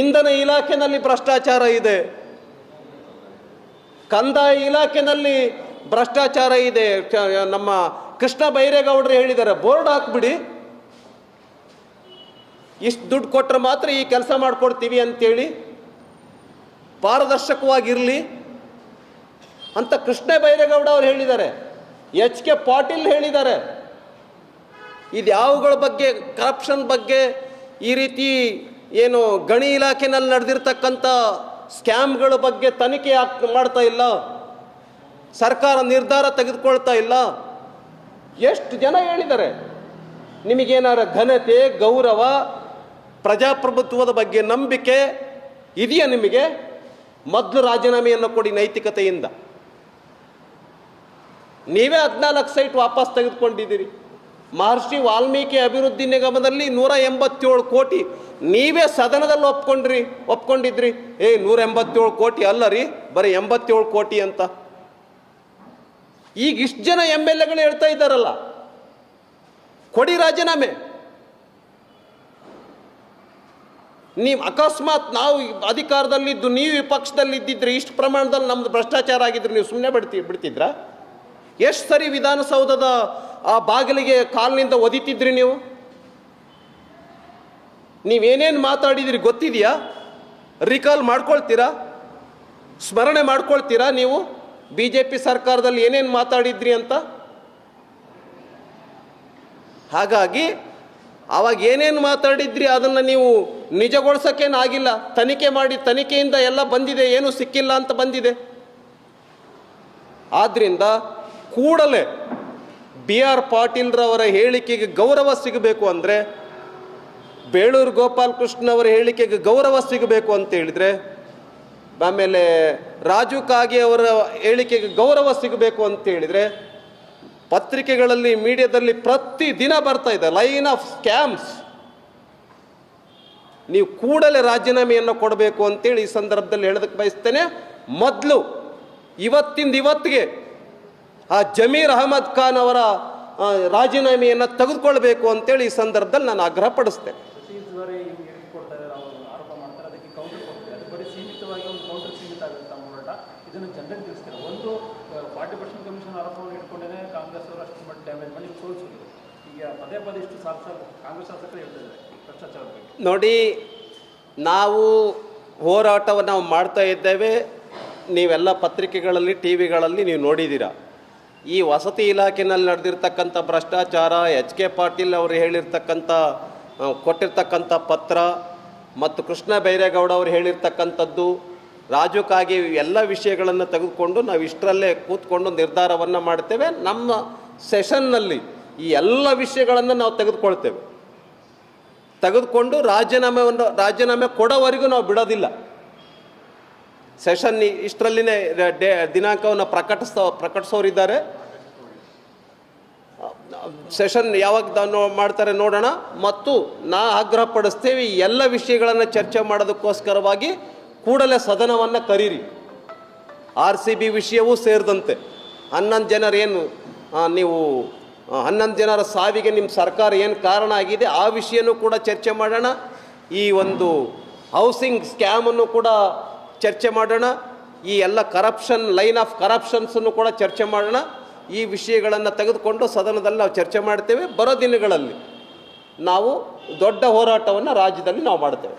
ಇಂಧನ ಇಲಾಖೆಯಲ್ಲಿ ಭ್ರಷ್ಟಾಚಾರ ಇದೆ, ಕಂದಾಯ ಇಲಾಖೆಯಲ್ಲಿ ಭ್ರಷ್ಟಾಚಾರ ಇದೆ. ನಮ್ಮ ಕೃಷ್ಣ ಬೈರೇಗೌಡರು ಹೇಳಿದ್ದಾರೆ, ಬೋರ್ಡ್ ಹಾಕ್ಬಿಡಿ, ಇಷ್ಟು ದುಡ್ಡು ಕೊಟ್ಟರೆ ಮಾತ್ರ ಈ ಕೆಲಸ ಮಾಡಿಕೊಡ್ತೀವಿ ಅಂತೇಳಿ, ಪಾರದರ್ಶಕವಾಗಿರಲಿ ಅಂತ ಕೃಷ್ಣ ಬೈರೇಗೌಡ ಅವರು ಹೇಳಿದ್ದಾರೆ. ಎಚ್ ಕೆ ಪಾಟೀಲ್ ಹೇಳಿದ್ದಾರೆ. ಇದು ಯಾವುಗಳ ಬಗ್ಗೆ, ಕರಪ್ಷನ್ ಬಗ್ಗೆ, ಈ ರೀತಿ ಏನು ಗಣಿ ಇಲಾಖೆನಲ್ಲಿ ನಡೆದಿರ್ತಕ್ಕಂಥ ಸ್ಕ್ಯಾಮ್ಗಳ ಬಗ್ಗೆ ತನಿಖೆ ಮಾಡ್ತಾ ಇಲ್ಲ, ಸರ್ಕಾರ ನಿರ್ಧಾರ ತೆಗೆದುಕೊಳ್ತಾ ಇಲ್ಲ. ಎಷ್ಟು ಜನ ಹೇಳಿದ್ದಾರೆ. ನಿಮಗೇನಾರ ಘನತೆ, ಗೌರವ, ಪ್ರಜಾಪ್ರಭುತ್ವದ ಬಗ್ಗೆ ನಂಬಿಕೆ ಇದೆಯಾ ನಿಮಗೆ? ಮೊದಲು ರಾಜೀನಾಮೆಯನ್ನು ಕೊಡಿ ನೈತಿಕತೆಯಿಂದ. ನೀವೇ 14 ಸೈಟ್ ವಾಪಸ್ ತೆಗೆದುಕೊಂಡಿದ್ದೀರಿ. ಮಹರ್ಷಿ ವಾಲ್ಮೀಕಿ ಅಭಿವೃದ್ಧಿ ನಿಗಮದಲ್ಲಿ 187 ಕೋಟಿ ನೀವೇ ಸದನದಲ್ಲಿ ಒಪ್ಕೊಂಡಿದ್ರಿ. 187 ಕೋಟಿ ಅಲ್ಲ ರೀ, ಬರೀ 87 ಕೋಟಿ ಅಂತ. ಈಗ ಇಷ್ಟು ಜನ MLAಗಳು ಹೇಳ್ತಾ ಇದ್ದಾರಲ್ಲ, ಕೊಡಿ ರಾಜೀನಾಮೆ. ನೀವು ಅಕಸ್ಮಾತ್ ನಾವು ಅಧಿಕಾರದಲ್ಲಿದ್ದು ನೀವು ವಿಪಕ್ಷದಲ್ಲಿ ಇದ್ದಿದ್ರೆ ಇಷ್ಟು ಪ್ರಮಾಣದಲ್ಲಿ ನಮ್ದು ಭ್ರಷ್ಟಾಚಾರ ಆಗಿದ್ರೆ ನೀವು ಸುಮ್ಮನೆ ಬಿಡ್ತಿದ್ರಾ? ಎಷ್ಟು ಸರಿ ವಿಧಾನಸೌಧದ ಆ ಬಾಗಿಲಿಗೆ ಕಾಲಿನಿಂದ ಒದಿತಿದ್ರಿ ನೀವು? ನೀವೇನೇನು ಮಾತಾಡಿದ್ರಿ ಗೊತ್ತಿದೆಯಾ? ರಿಕಾಲ್ ಮಾಡ್ಕೊಳ್ತೀರಾ? ಸ್ಮರಣೆ ಮಾಡ್ಕೊಳ್ತೀರಾ ನೀವು BJP ಸರ್ಕಾರದಲ್ಲಿ ಏನೇನು ಮಾತಾಡಿದ್ರಿ ಅಂತ? ಹಾಗಾಗಿ ಆವಾಗ ಏನೇನು ಮಾತಾಡಿದ್ರಿ ಅದನ್ನು ನೀವು ನಿಜಗೊಳಿಸೋಕ್ಕೇನಾಗಿಲ್ಲ. ತನಿಖೆ ಮಾಡಿ, ತನಿಖೆಯಿಂದ ಎಲ್ಲ ಬಂದಿದೆ, ಏನೂ ಸಿಕ್ಕಿಲ್ಲ ಅಂತ ಬಂದಿದೆ. ಆದ್ದರಿಂದ ಕೂಡಲೇ BR ಪಾಟೀಲ್ರವರ ಹೇಳಿಕೆಗೆ ಗೌರವ ಸಿಗಬೇಕು ಅಂದರೆ, ಬೇಳೂರು ಗೋಪಾಲಕೃಷ್ಣ ಅವರ ಹೇಳಿಕೆಗೆ ಗೌರವ ಸಿಗಬೇಕು ಅಂತ ಹೇಳಿದರೆ, ಆಮೇಲೆ ರಾಜು ಕಾಗೆ ಅವರ ಹೇಳಿಕೆಗೆ ಗೌರವ ಸಿಗಬೇಕು ಅಂತ ಹೇಳಿದರೆ, ಪತ್ರಿಕೆಗಳಲ್ಲಿ, ಮೀಡಿಯಾದಲ್ಲಿ ಪ್ರತಿದಿನ ಬರ್ತಾ ಇದೆ ಲೈನ್ ಆಫ್ ಸ್ಕ್ಯಾಮ್ಸ್. ನೀವು ಕೂಡಲೇ ರಾಜೀನಾಮೆಯನ್ನು ಕೊಡಬೇಕು ಅಂತೇಳಿ ಈ ಸಂದರ್ಭದಲ್ಲಿ ಹೇಳೋದಕ್ಕೆ ಬಯಸ್ತೇನೆ. ಮೊದಲು ಇವತ್ತಿಂದ ಇವತ್ತಿಗೆ ಆ ಜಮೀರ್ ಅಹಮದ್ ಖಾನ್ ಅವರ ರಾಜೀನಾಮೆಯನ್ನು ತೆಗೆದುಕೊಳ್ಬೇಕು ಅಂತೇಳಿ ಈ ಸಂದರ್ಭದಲ್ಲಿ ನಾನು ಆಗ್ರಹ ಪಡಿಸ್ತೇನೆ. ಇದನ್ನು ಜನರಿಗೆ ತಿಳಿಸ್ತಾರೆ. ಒಂದು 40% ಕಮಿಷನ್ ಆರೋಪವನ್ನು ಇಟ್ಕೊಂಡೇ ಕಾಂಗ್ರೆಸ್ ಅವರು ಅಷ್ಟು ಮಟ್ಟ ಡ್ಯಾಮೇಜ್ ಮಾಡಿ ಸೋಲಿಸಿದ್ರು. ಈಗ ಪದೇ ಪದೇ ಇಷ್ಟು ಕಾಂಗ್ರೆಸ್ ಶಾಸಕರು ಹೇಳ್ತಿದ್ದಾರೆ ಭ್ರಷ್ಟಾಚಾರದ ಬಗ್ಗೆ. ನೋಡಿ, ನಾವು ಹೋರಾಟವನ್ನು ನಾವು ಮಾಡ್ತಾ ಇದ್ದೇವೆ. ನೀವೆಲ್ಲ ಪತ್ರಿಕೆಗಳಲ್ಲಿ, TVಗಳಲ್ಲಿ ನೀವು ನೋಡಿದ್ದೀರಾ. ಈ ವಸತಿ ಇಲಾಖೆಯಲ್ಲಿ ನಡೆದಿರ್ತಕ್ಕಂಥ ಭ್ರಷ್ಟಾಚಾರ, ಎಚ್ ಕೆ ಪಾಟೀಲ್ ಅವರು ಹೇಳಿರ್ತಕ್ಕಂಥ ಕೊಟ್ಟಿರ್ತಕ್ಕಂಥ ಪತ್ರ ಮತ್ತು ಕೃಷ್ಣ ಬೈರೇಗೌಡ ಅವರು ಹೇಳಿರ್ತಕ್ಕಂಥದ್ದು, ರಾಜು ಕಾಗೆ, ಎಲ್ಲ ವಿಷಯಗಳನ್ನು ತೆಗೆದುಕೊಂಡು ನಾವು ಇಷ್ಟರಲ್ಲೇ ಕೂತ್ಕೊಂಡು ನಿರ್ಧಾರವನ್ನು ಮಾಡ್ತೇವೆ. ನಮ್ಮ ಸೆಷನ್ನಲ್ಲಿ ಈ ಎಲ್ಲ ವಿಷಯಗಳನ್ನು ನಾವು ತೆಗೆದುಕೊಂಡು ರಾಜೀನಾಮೆ ಕೊಡೋವರೆಗೂ ನಾವು ಬಿಡೋದಿಲ್ಲ. ಸೆಷನ್ ಇಷ್ಟರಲ್ಲಿನೇ ದಿನಾಂಕವನ್ನು ಪ್ರಕಟಿಸೋರಿದ್ದಾರೆ. ಸೆಷನ್ ಯಾವಾಗ ಮಾಡ್ತಾರೆ ನೋಡೋಣ. ಮತ್ತು ಆಗ್ರಹ ಪಡಿಸ್ತೇವೆ, ಈ ಎಲ್ಲ ವಿಷಯಗಳನ್ನು ಚರ್ಚೆ ಮಾಡೋದಕ್ಕೋಸ್ಕರವಾಗಿ ಕೂಡಲೇ ಸದನವನ್ನು ಕರೀರಿ. RCB ವಿಷಯವೂ ಸೇರಿದಂತೆ 11 ಜನರೇನು ನೀವು 11 ಜನರ ಸಾವಿಗೆ ನಿಮ್ಮ ಸರ್ಕಾರ ಏನು ಕಾರಣ ಆಗಿದೆ ಆ ವಿಷಯನೂ ಕೂಡ ಚರ್ಚೆ ಮಾಡೋಣ. ಈ ಒಂದು ಹೌಸಿಂಗ್ ಸ್ಕ್ಯಾಮನ್ನು ಕೂಡ ಚರ್ಚೆ ಮಾಡೋಣ. ಈ ಎಲ್ಲ ಕರಪ್ಷನ್, ಲೈನ್ ಆಫ್ ಕರಪ್ಷನ್ಸನ್ನು ಕೂಡ ಚರ್ಚೆ ಮಾಡೋಣ. ಈ ವಿಷಯಗಳನ್ನು ತೆಗೆದುಕೊಂಡು ಸದನದಲ್ಲಿ ನಾವು ಚರ್ಚೆ ಮಾಡ್ತೇವೆ. ಬರೋ ದಿನಗಳಲ್ಲಿ ನಾವು ದೊಡ್ಡ ಹೋರಾಟವನ್ನು ರಾಜ್ಯದಲ್ಲಿ ನಾವು ಮಾಡ್ತೇವೆ.